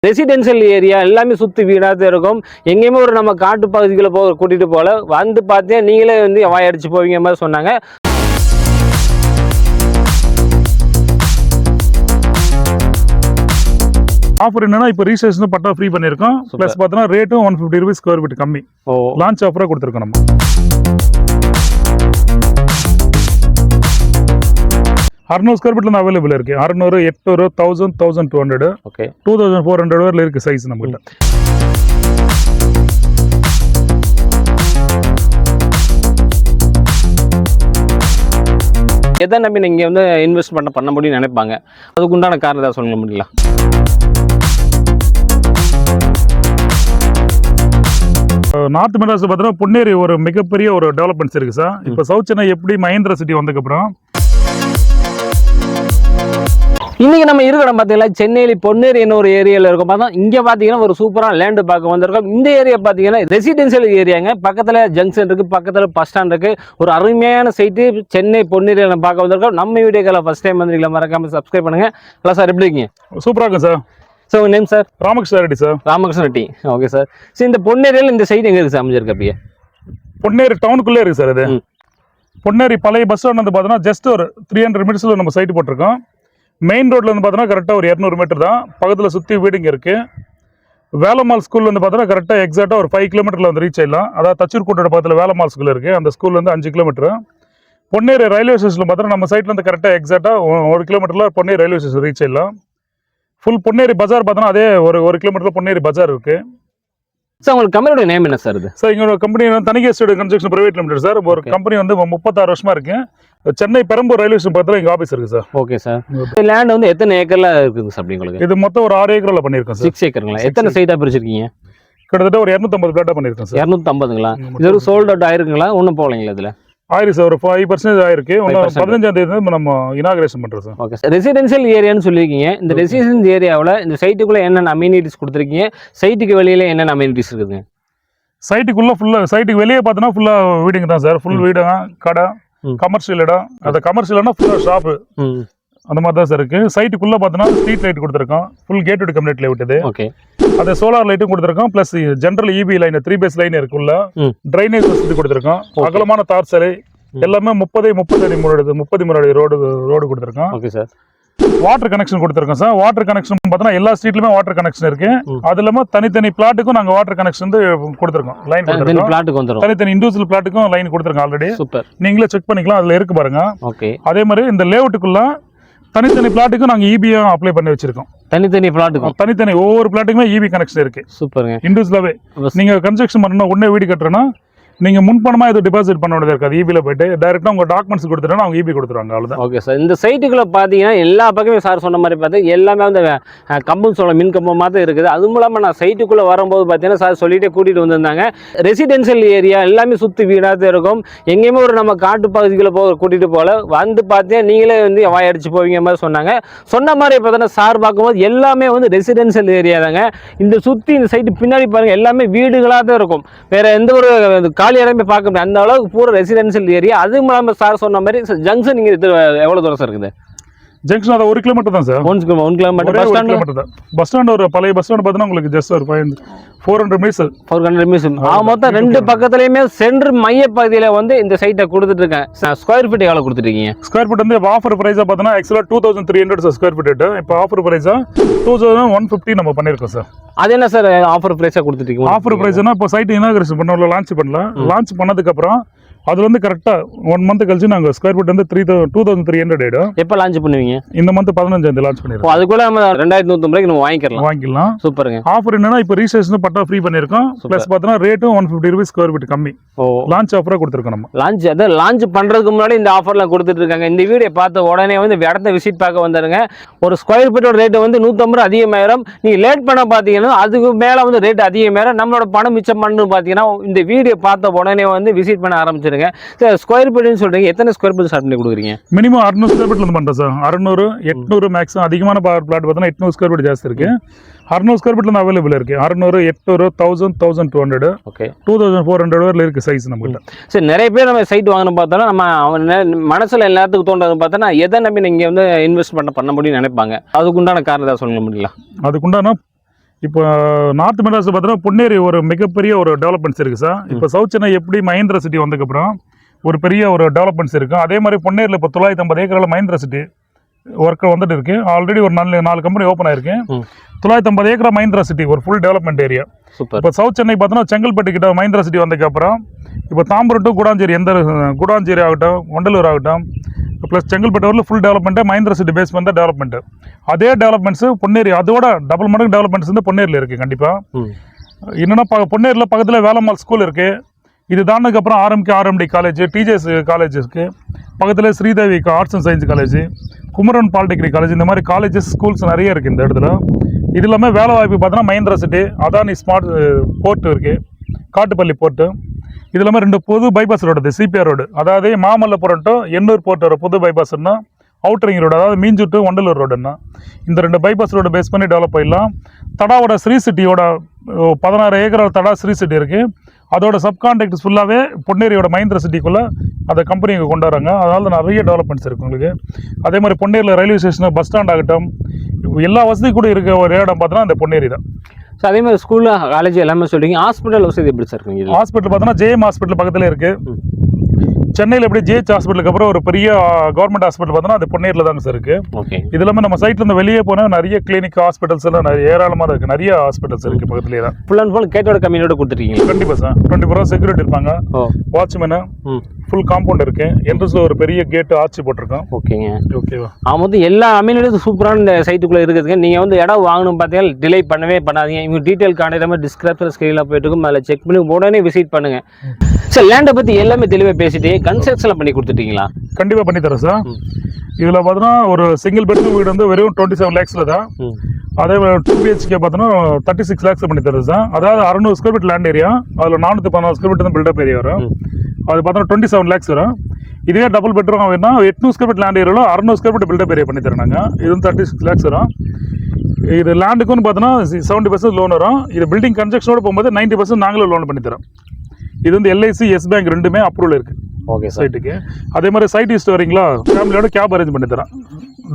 Residential area எல்லாமே சுற்றி வீடாக தான் இருக்கும். எங்கேயுமே ஒரு நம்ம காட்டு பகுதிகளை கூட்டிகிட்டு போகல. வந்து பார்த்தீங்கன்னா நீங்களே வந்து வாயடிச்சு போவீங்க மாதிரி சொன்னாங்க. ஆஃபர் என்னன்னா இப்போ ரீசேஷன் பட்டா ஃப்ரீ பண்ணியிருக்கோம். ப்ளஸ் பார்த்தோன்னா ரேட்டும் 150 ரூபீஸ் ஸ்கொயர் ஃபீட் கம்மி. லான்ச் ஆஃபராக கொடுத்துருக்கோம் நம்ம. 600 ஸ்கொயர் ஃபீட்ல இருந்து அவைலபிள் இருக்கு. 600, 800, 1000, 1200, 2400 வரையில இருக்கு சைஸ் நம்மகிட்ட. எதை நம்பி நீங்க வந்து இன்வெஸ்ட் பண்ண முடியும்னு நினைப்பாங்க. அதுக்கு உண்டான காரணத்தை சொல்ல முடியல. நார்த் மெட்ராஸ் பார்த்தீங்கன்னா பொன்னேரி ஒரு மிகப்பெரிய ஒரு டெவலப்மெண்ட்ஸ் இருக்கு சார். இப்போ சவுத் சென்னை எப்படி மஹேந்திரா சிட்டி வந்ததுக்கப்புறம் இன்னைக்கு நம்ம இருக்கிற பார்த்தீங்கன்னா சென்னையில பொன்னேரி என்ன ஒரு ஏரியாவில் இருக்கும். பார்த்தா இங்கே பார்த்தீங்கன்னா ஒரு சூப்பரான லேண்டு பார்க்க வந்திருக்கோம். இந்த ஏரியா பார்த்தீங்கன்னா ரெசிடென்ஷியல் ஏரியாங்க. பக்கத்தில் ஜங்ஷன் இருக்கு, பக்கத்தில் பஸ் ஸ்டாண்ட் இருக்கு. ஒரு அருமையான சைட்டு சென்னை பொன்னேரியில் நம்ம பார்க்க வந்திருக்கோம். நம்ம வீடியோக்களை ஃபர்ஸ்ட் டைம் வந்து மறக்காம சப்ஸ்கிரைப் பண்ணுங்க. ஹலோ சார், எப்படி இருக்கீங்க? சூப்பராக இருக்கும் சார். சார் உங்கள் name sir? Ramakrishna Reddy sir. Ramakrishna Reddy, okay sir. சரி, இந்த பொன்னேரியில் இந்த சைட் எங்கே இருக்கு சார் அமைஞ்சிருக்கு? அப்படியே பொன்னேரி டவுனுக்குள்ளே இருக்கு சார். இது பொன்னேரி பழைய பஸ் ஸ்டாண்ட் வந்து பார்த்தோன்னா ஜஸ்ட் ஒரு 300 மீட்டர்ஸில் நம்ம சைட்டு போட்டிருக்கோம். மெயின் ரோட்ல வந்து பார்த்தோன்னா கரெக்டாக ஒரு 200 மீட்டர் தான். பக்கத்தில் சுற்றி வீடுங்க இருக்கு. வேலம்மாள் ஸ்கூல் வந்து பார்த்தோன்னா கரெக்டாக எக்ஸாக்டாக ஒரு 5 கிலோமீட்டரில் வந்து ரீச் ஆயிடலாம். அதாவது தச்சூர்கோட்டோட பக்கத்தில் வேலம்மாள் ஸ்கூல் இருக்கு. அந்த ஸ்கூல் வந்து 5 கிலோமீட்டர். பொன்னேரி ரயில்வே ஸ்டேஷனில் பார்த்தோன்னா நம்ம சைட்ல இருந்து கரெக்டாக எக்ஸாக்டாக 1 கிலோமீட்டரில் பொன்னேரி ரயில்வே ஸ்டேஷன் ரீச் ஆயிடலாம். ஃபுல் பொன்னேரி பஜார் பார்த்தோன்னா அதே ஒரு கிலோமீட்டரில் பொன்னேரி பஜார் இருக்கு. சார் உங்களுக்கு கம்பெனியோட நேம் என்ன சார்? இது சார் எங்களோட கம்பெனி வந்து Thanigai state construction private limited sir. ஒரு கம்பெனி வந்து 36 வருஷமா இருக்கு. சென்னை பெரம்பூர் ரயில்வே ஸ்டேஷன் பக்கத்தில் எங்கள் ஆஃபீஸ் இருக்கு சார். Okay sir. லேண்ட் வந்து எத்தனை ஏக்கர்ல இருக்குது சார்? உங்களுக்கு இது மொத்தம் ஒரு 6 ஏக்கர்ல பண்ணியிருக்கோம் சார். 6 ஏக்கருங்களா? எத்தனை சைட்டா பிரிச்சிருக்கீங்க? கிட்டத்தட்ட ஒரு 250 பிளாட்டா பண்ணியிருக்கோம் சார். 250ங்களா? இது ஒரு சோல்ட் அவுட் ஆயிருக்குங்களா? ஒன்றும் போகலைங்களா இதில்? ஆயிருக்கு சார். ஒரு 5% ஆயிருக்கு. 15ஆம் தேதி நம்ம இனாகிரேஷன் பண்றோம் சார். Okay sir. ரெசிடென்ஷியல் ஏரியான்னு சொல்லியிருக்கீங்க. இந்த ரெசிடென்ஷியல் ஏரியாவில் இந்த சைட்டுக்குள்ள என்னென்ன அம்யூனிட்டிஸ் கொடுத்துருக்கீங்க? சைட்டுக்கு வெளியில என்னென்ன அம்யூனிட்டிஸ் இருக்குதுங்க? சைட்டுக்குள்ள ஃபுல்லா, சைட்டுக்கு வெளியே பார்த்தோன்னா ஃபுல்லா வீடுங்க தான் சார். ஃபுல் வீடு, கடை, கமர்ஷியல் இடம். அந்த கமர்ஷியல்னா ஃபுல்லா ஷாப்பு, அந்த மாதிரி தான் சார் இருக்கு. சைட்டுக்குள்ள பார்த்தோன்னா ஸ்ட்ரீட் லைட் கொடுத்துருக்கோம். Full gated community light. Okay. அதே சோலார் லைட்டும் கொடுத்துருக்கோம். Plus general EB line 3 phase line இருக்குள்ள ட்ரைனேஜ் வசதி கொடுத்துருக்கோம். அகலமான தார் சாலை எல்லாமே 30 அடி ரோடு கொடுத்துருக்கோம். Okay sir. வாட்டர் கனெக்ஷன் கொடுத்துருக்கோம் சார். வாட்டர் கனெக்ஷன் பார்த்தோன்னா எல்லா ஸ்ட்ரீட்லயுமே வாட்டர் கனெக்ஷன் இருக்கு. அது இல்லாம தனித்தனி பிளாட்டுக்கும் நாங்க வாட்டர் கனெக்ஷன் வந்து கொடுத்துருக்கோம். லைன் கொடுத்துருக்கோம். தனித்தனி இண்டிவிஜுவல் பிளாட்டுக்கும் லைன் கொடுத்துருக்கோம் ஆல்ரெடி. சூப்பர். நீங்களே செக் பண்ணிக்கலாம், அதுல இருக்கு பாருங்க. ஓகே. அதே மாதிரி இந்த லேஅவுட்டுக்குள்ள தனித்தனி பிளாட்டுக்கும் நாங்க இபியும் அப்ளை பண்ணி வச்சிருக்கோம். தனித்தனி பிளாட்டுக்கும் தனித்தனி ஒவ்வொரு பிளாட்டுக்குமே இபி கனெக்ஷன் இருக்கு. சூப்பருங்க. இண்டிவிஜுவலாவே நீங்க கன்ஸ்ட்ரக்ஷன் பண்ணணும், உடனே வீடு கட்டுறேன்னா நீங்க முன்பணமா இது டிபாசிட் பண்ண வேண்டியது இருக்காது. இபில போயிட்டு டைரக்டா உங்க டாக்குமெண்ட்ஸ் கொடுத்துட்டா அவங்க இபி கொடுத்துருவாங்க. அவ்வளவுதான். Okay sir. இந்த சைட்டுக்குள்ள பாத்தீங்கன்னா எல்லா பக்கமே சார் சொன்ன மாதிரி பார்த்து எல்லாமே வந்து கம்பம் சொல்ல மின் கம்பமாக தான் இருக்குது. அதுவும் இல்லாமல் நான் சைட்டுக்குள்ள வரும்போது பார்த்தீங்கன்னா சார் சொல்லிட்டே கூட்டிட்டு வந்திருந்தாங்க. ரெசிடென்ஷியல் ஏரியா எல்லாமே சுற்றி வீடாக தான் இருக்கும். எங்கேயுமே ஒரு நம்ம காட்டு பகுதிகளை கூட்டிட்டு போகல. வந்து பார்த்தீங்கன்னா நீங்களே வந்து வாயடிச்சு போவீங்க மாதிரி சொன்னாங்க. சொன்ன மாதிரி பார்த்தீங்கன்னா சார் பார்க்கும்போது எல்லாமே வந்து ரெசிடென்ஷியல் ஏரியா தாங்க. இந்த சுற்றி இந்த சைட்டு பின்னாடி பாருங்க எல்லாமே வீடுகளாக தான் இருக்கும். வேற எந்த ஒரு இடமே பார்க்க முடியாது. அந்த அளவுக்கு பூரா ரெசிடென்ஷியல் ஏரியா. அதுவும் இல்லாமல் சார் சொன்ன மாதிரி ஜங்ஷன் நீங்க எவ்வளவு தூரம் சார் இருக்குது? ஜங்ஷன் அது 1 கிலோமீட்டர் தான் சார். 1 கிலோமீட்டர். பஸ் ஸ்டாண்ட் ஒரு பழைய பஸ் ஸ்டாண்ட் பார்த்தா உங்களுக்கு ஜஸ்ட் ஒரு 400 மீட்டர். மொத்தம் 2 பக்கத்துலயுமே சென்டர் மைய பகுதியில வந்து இந்த சைட்டை கொடுத்துட்டு இருக்கேன். ஸ்கொயர் ஃபீட் எவ்வளவு கொடுத்துருக்கீங்க? ஸ்கொயர் ஃபீட் வந்து ஆஃபர் பிரைஸா பார்த்தோன்னா ஆக்சுவலா 2300 ஸ்கொயர் ஃபீட். இப்போ ஆஃபர் பிரைஸா 2150 நம்ம பண்ணிருக்கோம் சார். அது என்ன சார் ஆஃபர் பிரைஸா கொடுத்துட்டீங்க? ஆஃபர் பிரைஸ்னா இப்போ சைட் இனாகிரேஷன் பண்ணல, லான்ச் பண்ணலாம். லான்ச் பண்ணதுக்கு அப்புறம் அது வந்து கரெக்டா 1 மந்த் கழிச்சு நாங்க ஸ்கொயர் ஃபீட் வந்து 2300 ஆயிடும். எப்போ லான்ச் பண்ணுவீங்க? இந்த மந்த் 15ஆம் தேதி லான்ச் பண்ணிருக்கோம். அதுக்குள்ள நம்ம 2150 நம்ம வாங்கிக்கலாம். சூப்பருங்க. ஆஃபர் என்னன்னா இப்போ ரீசேஷன் பட்டா ஃப்ரீ பண்ணிருக்கோம். பிளஸ் பார்த்தா ரேட்டும் 150 ரூபீஸ் ஸ்கொயர் ஃபீட் கம்மி. லான்ச் ஆஃபரா கொடுத்துருக்கோம் நம்ம. லான்ச் பண்றதுக்கு முன்னாடி இந்த ஆஃபர்லாம் கொடுத்துட்டு இருக்காங்க. இந்த வீடியோ பார்த்த உடனே வந்து இடத்த விசிட் பார்க்க வந்துருங்க. ஒரு ஸ்கொயர் ஃபீட்டோட ரேட் வந்து 150 அதிகமாயிரம். நீங்க லேட் பண்ண பாத்தீங்கன்னா அதுக்கு மேல வந்து ரேட் அதிகமாயிரம். நம்மளோட பணம் மிச்சம் பண்ணு பாத்தீங்கன்னா இந்த வீடியோ பார்த்த உடனே வந்து விசிட் பண்ண ஆரம்பிச்சிருங்க. ஸ்கொயர் ஃபீட்னு சொல்றீங்க, எத்தனை ஸ்கொயர் ஃபீட் ஸ்டார்ட் பண்ணி கொடுக்குறீங்க? மினிமம் 600 ஸ்கொயர் ஃபீட்ல இருந்து பண்றோம் சார். 600, 800 மேக்ஸிமம். அதிகமான பிளாட் பார்த்தா 800 ஸ்கொயர் ஃபீட் ஜாஸ்தி இருக்கு. 600 ஸ்கொயர் ஃபீட்ல இருந்து அவைலபிள் இருக்கு. 600, 800, 1000, 1200, 2400 வரையில இருக்கு சைஸ் நம்மகிட்ட. சரி, நிறைய பேர் நம்ம சைட் வாங்கணும் பார்த்தோம்னா நம்ம மனசுல எல்லாத்துக்கும் தோன்றது பார்த்தோன்னா எதை நம்பி நீங்க வந்து இன்வெஸ்ட் பண்ண முடியும்னு நினைப்பாங்க. அதுக்குண்டான காரணத்தை சொல்ல முடியல? அதுக்குண்டான இப்போ நார்த் மெட்ராஸ் பார்த்தீங்கன்னா பொன்னேரி ஒரு மிகப்பெரிய ஒரு டெவலப்மெண்ட்ஸ் இருக்குது சார். இப்போ சவுத் சென்னை எப்படி மஹேந்திரா சிட்டி வந்ததுக்கப்புறம் ஒரு பெரிய ஒரு டெவலப்மெண்ட்ஸ் இருக்கும், அதே மாதிரி பொன்னேரியில் இப்போ 950 ஏக்கரில் மஹேந்திரா சிட்டி ஒர்க் வந்துட்டு இருக்கு. ஆல்ரெடி ஒரு 4 கம்பெனி ஓப்பன் ஆயிருக்கு. 950 ஏக்கரா மஹேந்திரா சிட்டி ஒரு ஃபுல் டெவலப்மெண்ட் ஏரியா. இப்போ சவுத் சென்னை பார்த்தோன்னா செங்கல்பட்டு கிட்ட மஹேந்திரா சிட்டி வந்ததுக்கப்புறம் இப்போ தாம்பரம் டு கூடாஞ்சேரி, கூடாஞ்சேரி ஆகட்டும், வண்டலூர் ஆகட்டும், ப்ளஸ் செங்கல்பட்டு வரல full development Mahindra city base பண்ண டெவலப்மெண்ட்டு. அதே டெவலப்மெண்ட்ஸு பொன்னேரி அதோட டபுள் மடங்கு டெவலப்மெண்ட்ஸ் வந்து பொன்னேரியில் இருக்குது. கண்டிப்பாக என்னென்னா பொன்னேரியில் பக்கத்தில் வேலம்மாள் ஸ்கூல் இருக்குது. இது தானதுக்கப்புறம் ஆர்எம்டி காலேஜ், டிஜேஎஸ் காலேஜ் இருக்குது. பக்கத்தில் Sridevi arts and science college, Kumaran polytechnic college, இந்த மாதிரி காலேஜஸ் ஸ்கூல்ஸ் நிறைய இருக்குது இந்த இடத்துல. இது இல்லாமல் வேலை வாய்ப்பு பார்த்தோன்னா Mahindra city, Adani smart port இருக்குது, காட்டுப்பள்ளி போர்ட்டு. இது இல்லாமல் 2 புது பைபாஸ் ரோடு, சிபிஆர் ரோடு, அதாவது மாமல்லபுரம் டு எண்ணூர் போர்ட் வர புது பைபாஸ்னா அவுட்டரிங் ரோடு, அதாவது மீஞ்சூர் டு வண்டலூர் ரோடுன்னா இந்த 2 பைபாஸ் ரோடு பேஸ் பண்ணி டெவலப் ஆகிடலாம். தடாவோட ஸ்ரீ சிட்டியோட 16 ஏக்கர் தடா ஸ்ரீ சிட்டி இருக்குது. அதோட சப்கான்ட்ராக்ட்ஸ் ஃபுல்லாகவே பொன்னேரியோட மஹேந்திரா சிட்டிக்குள்ளே அந்த கம்பெனிக்கு கொண்டு வராங்க. அதனால நிறைய டெவலப்மெண்ட்ஸ் இருக்குது உங்களுக்கு. அதே மாதிரி பொன்னேரியில் ரயில்வே ஸ்டேஷன், பஸ் ஸ்டாண்ட் ஆகட்டும், எல்லா வசதி கூட இருக்க ஒரு இடம் பார்த்தோன்னா அந்த பொன்னேரி தான். ஸோ அதே மாதிரி ஸ்கூலில் காலேஜ் எல்லாமே சொல்கிறீங்க. ஹாஸ்பிட்டல் வசதி எப்படி சார் இருக்குங்க? ஹாஸ்பிட்டல் பார்த்தோன்னா ஜேஎம் ஹாஸ்பிட்டல் பக்கத்தில் இருக்குது. சென்னையில் எப்படி ஜிஹெச் ஹாஸ்பிட்டலுக்கு அப்புறம் ஒரு பெரிய கவர்மெண்ட் ஹாஸ்பிட்டல் பார்த்தோன்னா அது பொன்னேரியில் தாங்க சார் இருக்குது. ஓகே. இது இல்லாமல் நம்ம சைட்லேருந்து வெளியே போனால் நிறைய கிளினிக் ஹாஸ்பிட்டல்ஸ் எல்லாம் நிறைய ஏராளமாக இருக்குது. நிறைய ஹாஸ்பிட்டல்ஸ் இருக்குது பக்கத்துலேயே தான். ஃபுல் அண்ட் ஃபுல் கேட்டோட கம்யூனியோட கொடுத்துருக்கீங்க? கண்டிப்பாக சார். 24 hours செக்யூரிட்டி இருப்பாங்க, வாட்ச்மேனு, ஃபுல் காம்பவுண்ட் இருக்கு. என்ட்ரன்ஸில் ஒரு பெரிய கேட்டு ஆர்ச்சி போட்டிருக்கோம். ஓகேங்க. ஓகேவா? மொத்தம் எல்லா அமீனிட்டியும் சூப்பரான இந்த சைட்டுக்குள்ளே இருக்குதுங்க. நீங்கள் வந்து இடம் வாங்கணும் பார்த்தீங்கன்னா டிலே பண்ணவே பண்ணாதீங்க. இவங்க டீட்டெயில் காண்ட மாதிரி டிஸ்கிரிப்ஷன் ஸ்க்ரீனில் போயிட்டு இருக்கும், அதில் செக் பண்ணி உடனே விசிட் பண்ணுங்கள். சார் லேண்டை பற்றி எல்லாமே தெளிவாக பேசிட்டு கன்ஸ்ட்ரக்ஷன் பண்ணி கொடுத்துட்டீங்களா? கண்டிப்பாக பண்ணி தரேன் சார். இதில் பார்த்தோன்னா ஒரு சிங்கிள் பெட்ரூம் வீடு வந்து வெறும் 27 lakhsல தான். அதே 2 BHK பார்த்தோன்னா 36 lakhs பண்ணி தருது சார். அதாவது 600 square feet லேண்ட் ஏரியா, அதில் 414 square feet தான் பில்டப் ஏரியா வரும். அது பார்த்தோன்னா 27 lakhs வரும். இதுவே டபுள் பெட்ரூம் வேணும்னா 800 square feet லேண்ட் ஏரியாவில் 600 square feet பில்டப் ஏரியா பண்ணி தரோம் நாங்கள். இது வந்து 36 lakhs வரும். இது லேண்டுக்குன்னு பார்த்தோன்னா 70% லோன் வரும். இது பில்டிங் கன்ஸ்ட்ரக்ஷனோட போகும்போது 90% நாங்களும் லோன் பண்ணி தரோம். இது வந்து LIC, எஸ் பேங்க் ரெண்டுமே அப்ரூவல் இருக்குது. ஓகே சைட்டுக்கு. அதே மாதிரி சைட் ஈஸ்ட் வரீங்களா, ஃபேமிலியோட கேப் அரேஞ்ச் பண்ணி தரேன்.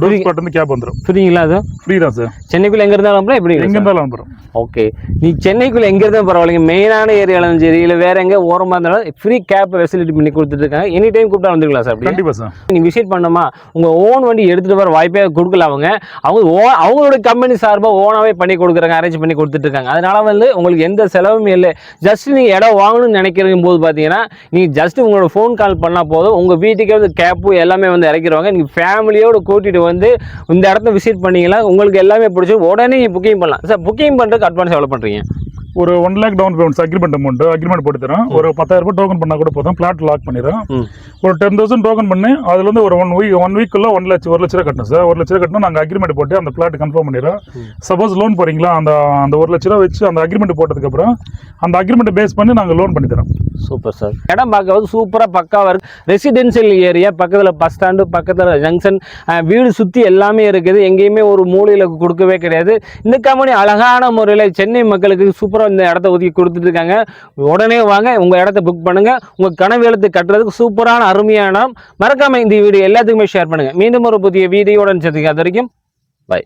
டோர் ஸ்பாட் வந்து கேப் வந்துடும். ஃப்ரீங்களா? அது ஃப்ரீ தான் சார். சென்னைக்குள்ளே எங்கே இருந்தாலும் எப்படி எங்கே இருந்தாலும் அனுப்புகிறோம். ஓகே. நீ சென்னைக்குள்ளே எங்கே இருந்தாலும் பரவாயில்லைங்க, மெயினான ஏரியாலும் சரி இல்லை வேறு எங்கே ஓரமாக இருந்தாலும் ஃப்ரீ கேப் ஃபெசிலிட்டி பண்ணி கொடுத்துட்ருக்காங்க. எனி டைம் கூப்பிட்டா வந்துக்கலாம் சார்? கண்டிப்பாக சார். நீங்கள் விசிட் பண்ணணுமா, உங்கள் ஓன் வண்டி எடுத்துகிட்டு வர வாய்ப்பே கொடுக்கல. அவங்களோட கம்பெனி சார்பாக ஓனாகவே பண்ணி கொடுக்குறாங்க, அரேஞ்ச் பண்ணி கொடுத்துட்ருக்காங்க. அதனால வந்து உங்களுக்கு எந்த செலவும் இல்லை. ஜஸ்ட் நீங்கள் இடம் வாங்கணும்னு நினைக்கிறதும் போது பார்த்தீங்கன்னா நீங்கள் ஜஸ்ட் உங்களோட ஃபோன் கால் பண்ணால் போதும், உங்கள் வீட்டுக்கே வந்து கேப்பு எல்லாமே வந்து இறக்கிடுவாங்க. நீங்கள் ஃபேமிலியோடு கூட்டிகிட்டு வந்து இந்த இடத்த விசிட் பண்ணிங்கன்னா உங்களுக்கு எல்லாமே பிடிச்சி உடனே புக்கிங் பண்ணலாம். சார் புக்கிங் பண்ணுறதுக்கு அட்வான்ஸ் எவ்வளோ பண்ணுறீங்க? ஒரு 1 lakh down payment agreement amount போட்டு தரோம். ஒரு 10,000 ரூபாய் டோக்கன் பண்ணால் கூட போதும், பிளாட் லாக் பண்ணிடுறோம். ஒரு 10,000 டோக்கன் பண்ணி அதுல வந்து ஒரு 1 வீக்குள்ள 1 லட்சம் ரூபா கட்டணும் சார். 1 லட்ச ரூபா கட்டணும். நாங்கள் அக்ரிமெண்ட் போட்டு அந்த பிளாட் கன்ஃபார்ம் பண்ணிடுறோம். சப்போஸ் லோன் போறீங்களா, அந்த 1 லட்ச ரூபா வச்சு அந்த அக்ரிமெண்ட் போட்டதுக்கப்புறம் அந்த அக்ரிமெண்ட் பேஸ் பண்ணி நாங்கள் லோன் பண்ணி தரோம். Super sir. இடம் பார்க்கறது சூப்பராக பக்காவாக இருக்குது. ரெசிடென்சியல் ஏரியா, பக்கத்தில் பஸ் ஸ்டாண்டு, பக்கத்தில் ஜங்ஷன், வீடு சுற்றி எல்லாமே இருக்குது. எங்கேயுமே ஒரு மூலையில் கொடுக்கவே கிடையாது. இந்த கம்பெனி அழகான முறையில் சென்னை மக்களுக்கு சூப்பராக இந்த இடத்த ஒதுக்கி கொடுத்துட்டு இருக்காங்க. உடனே வாங்க, உங்கள் இடத்த புக் பண்ணுங்கள். உங்கள் கனவு எழுத்து கட்டுறதுக்கு சூப்பரான அருமையான மறக்காமல் இந்த வீடியோ எல்லாத்துக்குமே ஷேர் பண்ணுங்கள். மீண்டும் ஒரு புதிய வீடியோட சந்திக்க. அது வரைக்கும் பை.